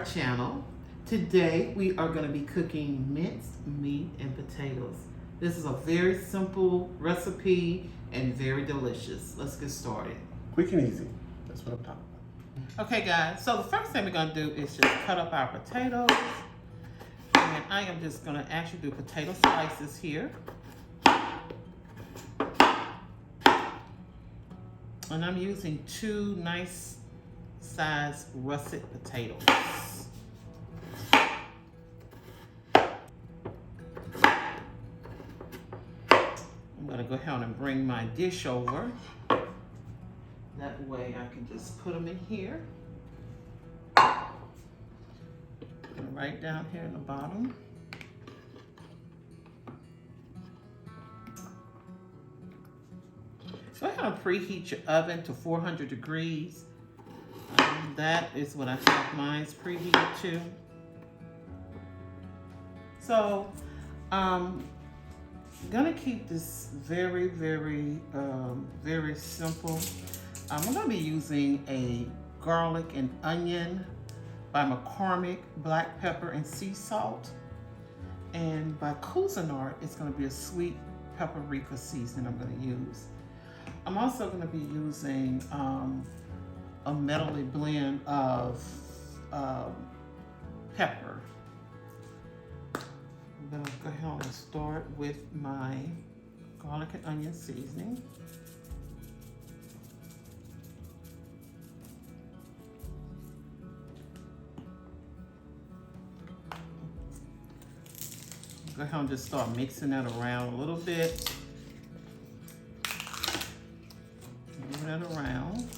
our channel. Today we are going to be cooking minced meat and potatoes. This is a very simple recipe and very delicious. Let's get started. Quick and easy. That's what I'm talking about. Okay guys, so the first thing we're going to do is just cut up our potatoes. And I am just going to actually do potato slices here. And I'm using 2 nice sized russet potatoes. I'm going to go ahead and bring my dish over. That way I can just put them in here. And right down here in the bottom. Go ahead and preheat your oven to 400 degrees. That is what I have mine preheated to. So, I'm gonna keep this very, very simple. I'm gonna be using a garlic and onion by McCormick, black pepper and sea salt. And by Cuisinart, it's gonna be a sweet paprika seasoning I'm gonna use. I'm also going to be using a medley blend of pepper. I'm going to go ahead and start with my garlic and onion seasoning. Go ahead and just start mixing that around a little bit. That around,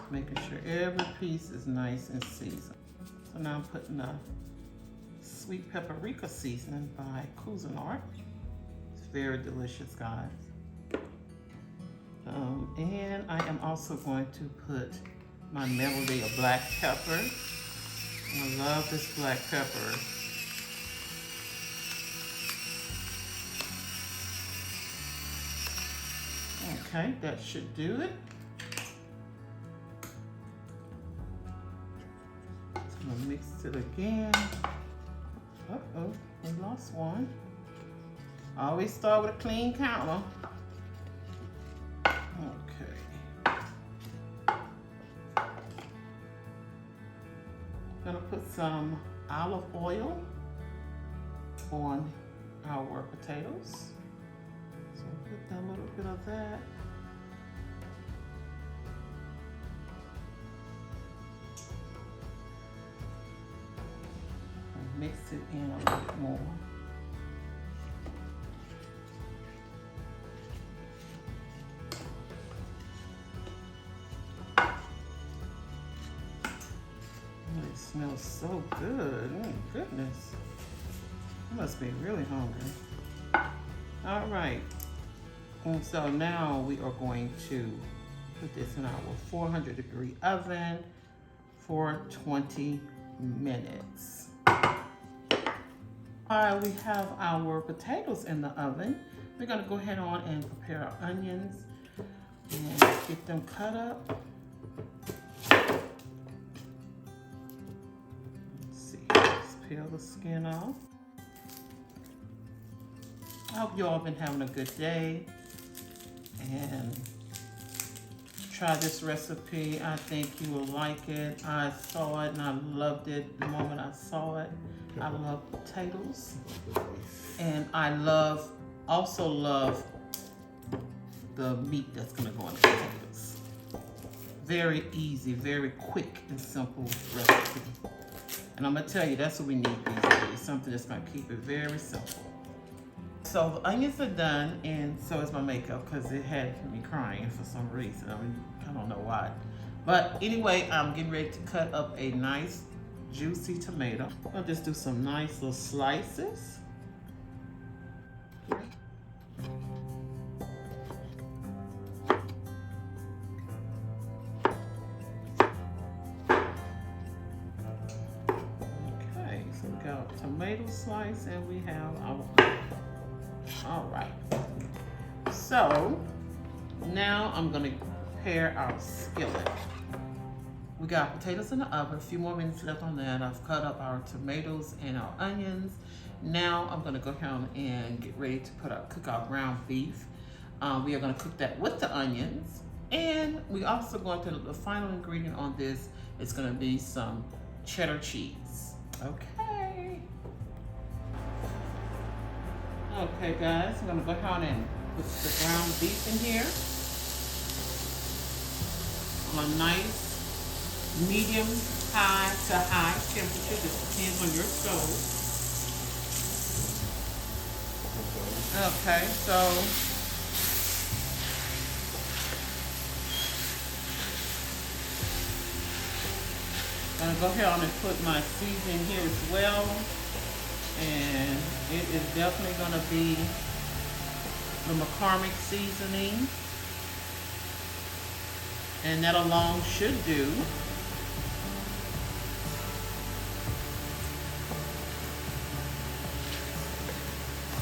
making sure every piece is nice and seasoned. So now I'm putting the sweet paprika seasoning by Cuisinart. It's very delicious, guys. And I am also going to put my medley of black pepper. I love this black pepper. Okay, that should do it. Just gonna mix it again. Uh-oh, we lost one. I always start with a clean counter. Okay. Gonna put some olive oil on our potatoes. So put a little bit of that. And mix it in a little bit more. Oh, it smells so good. Oh goodness. I must be really hungry. All right. And so now we are going to put this in our 400 degree oven for 20 minutes. While we have our potatoes in the oven, we're gonna go ahead on and prepare our onions and get them cut up. Let's see, let's peel the skin off. I hope you all have been having a good day and try this recipe. I think you will like it. I saw it and I loved it the moment I saw it. I love potatoes and I also love the meat that's gonna go in the potatoes. Very easy, very quick and simple recipe. And I'm gonna tell you, that's what we need these days, something that's gonna keep it very simple. So the onions are done, and so is my makeup because it had me crying for some reason. I don't know why. But anyway, I'm getting ready to cut up a nice juicy tomato. I'll just do some nice little slices. Okay, so we got tomato slice and we have our. All right. So now I'm going to prepare our skillet. We got potatoes in the oven, a few more minutes left on that. I've cut up our tomatoes and our onions. Now I'm gonna go ahead and get ready to cook our ground beef. We are gonna cook that with the onions. And we also going to, the final ingredient on this is gonna be some cheddar cheese. Okay. Okay guys, I'm gonna go ahead and put the ground beef in here on a nice medium high to high temperature. This depends on your stove. Okay, so I'm gonna go ahead and put my seasoning here as well. And it is definitely gonna be the McCormick seasoning. And that alone should do.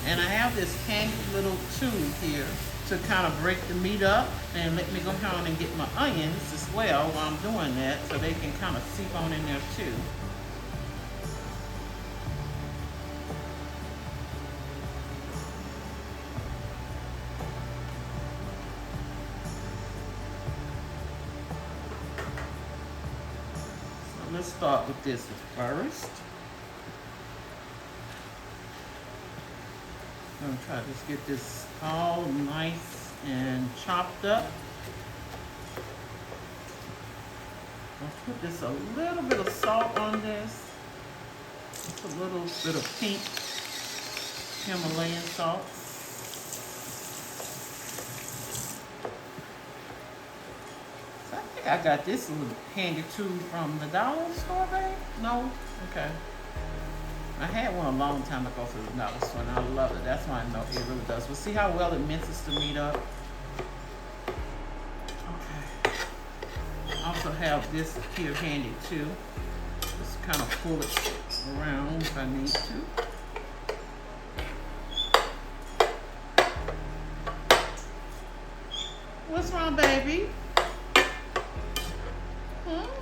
And I have this handy little tube here to kind of break the meat up, and let me go ahead and get my onions as well while I'm doing that so they can kind of seep on in there too. So let's start with this first. I'm gonna try to just get this all nice and chopped up. I'll put just a little bit of salt on this. Just a little bit of pink Himalayan salt. So I think I got this little handy tube from the dollar store, babe? No? Okay. I had one a long time ago for the dollar store, and I love it. That's why I know it really does. We'll see how well it minces the meat up. Okay. I also have this here handy too. Just kind of pull it around if I need to. What's wrong, baby?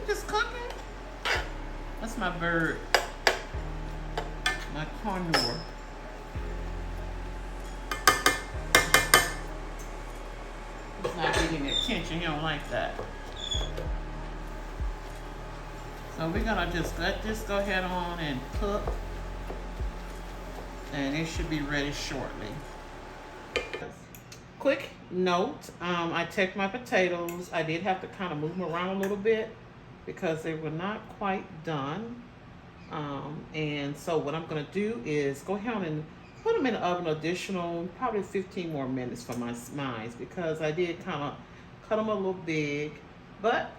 Just cooking? That's my bird. My condor. He's not getting attention. He don't like that. So we're gonna just let this go ahead on and cook, and it should be ready shortly. Quick note: I checked my potatoes. I did have to kind of move them around a little bit because they were not quite done. And so what I'm gonna do is go ahead and put them in the oven additional probably 15 more minutes for my mines, because I did kind of cut them a little big. But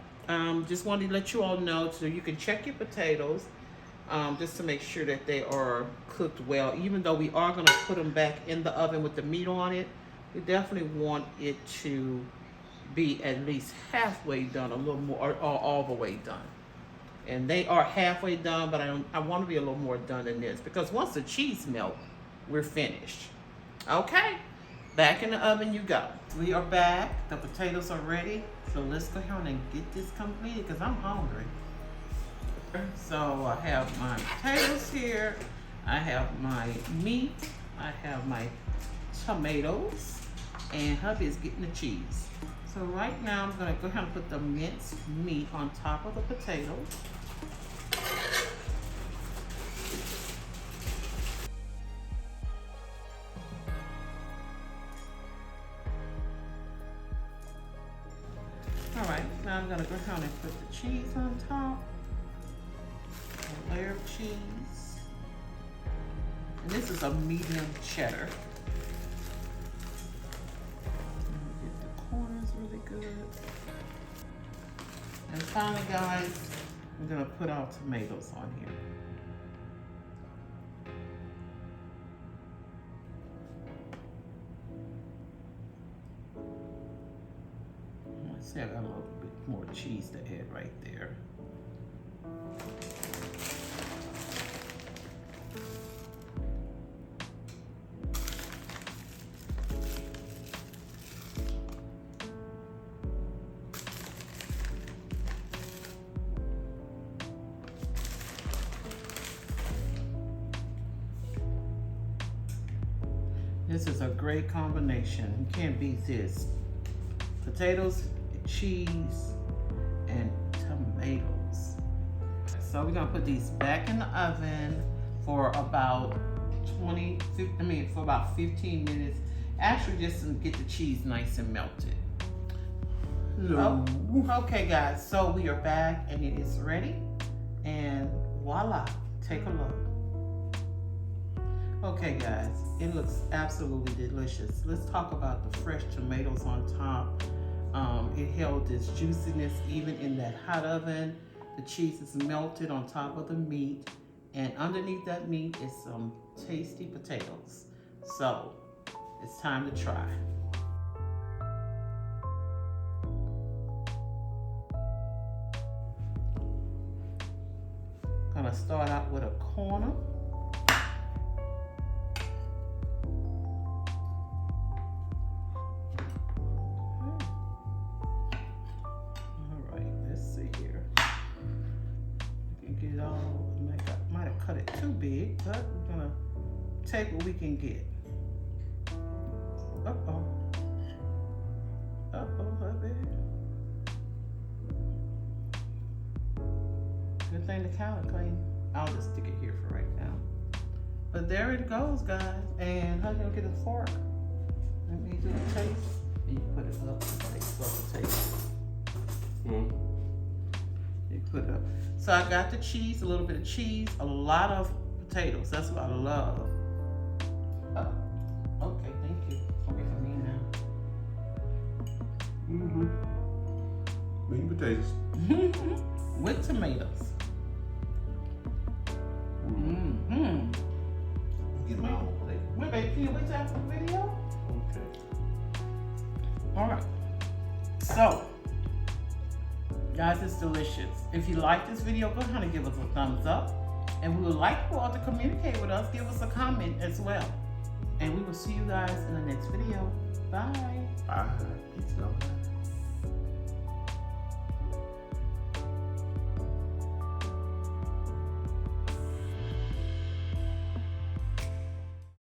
just wanted to let you all know so you can check your potatoes just to make sure that they are cooked well. Even though we are gonna put them back in the oven with the meat on it, we definitely want it to be at least halfway done, a little more, or all the way done. And they are halfway done, but I want to be a little more done than this, because once the cheese melts, we're finished. Okay, back in the oven you go. We are back. The potatoes are ready. So let's go ahead and get this completed because I'm hungry. So I have my potatoes here. I have my meat. I have my tomatoes. And hubby is getting the cheese. So right now I'm gonna go ahead and put the minced meat on top of the potatoes. All right, now I'm gonna go ahead and put the cheese on top. A layer of cheese. And this is a medium cheddar. Get the corners really good. And finally, guys, I'm gonna put our tomatoes on here. See, I got a little bit more cheese to add right there. This is a great combination. You can't beat this. Potatoes, cheese, and tomatoes. So we're gonna put these back in the oven for about 15 minutes. Actually, just to get the cheese nice and melted. Hello. Oh, okay, guys. So we are back, and it is ready. And voila! Take a look. Okay, guys. It looks absolutely delicious. Let's talk about the fresh tomatoes on top. It held its juiciness even in that hot oven. The cheese is melted on top of the meat, and underneath that meat is some tasty potatoes. So it's time to try. Gonna start out with a corner. Might have cut it too big, but we're gonna take what we can get. Uh-oh, hubby. Good thing the counter clean. I'll just stick it here for right now. But there it goes, guys. And how you gonna get a fork? Let me do a taste. And you put it up. Taste. You put it up. So I got the cheese, a little bit of cheese, a lot of potatoes. That's what I love. Oh, okay, thank you. Okay, for me now. Meat potatoes. With tomatoes. Get my own plate. Wait, baby, can you wait till after the video? Okay. All right. So, guys, it's delicious. If you like this video, go ahead and give us a thumbs up. And we would like you all to communicate with us. Give us a comment as well. And we will see you guys in the next video. Bye. Bye. Peace out.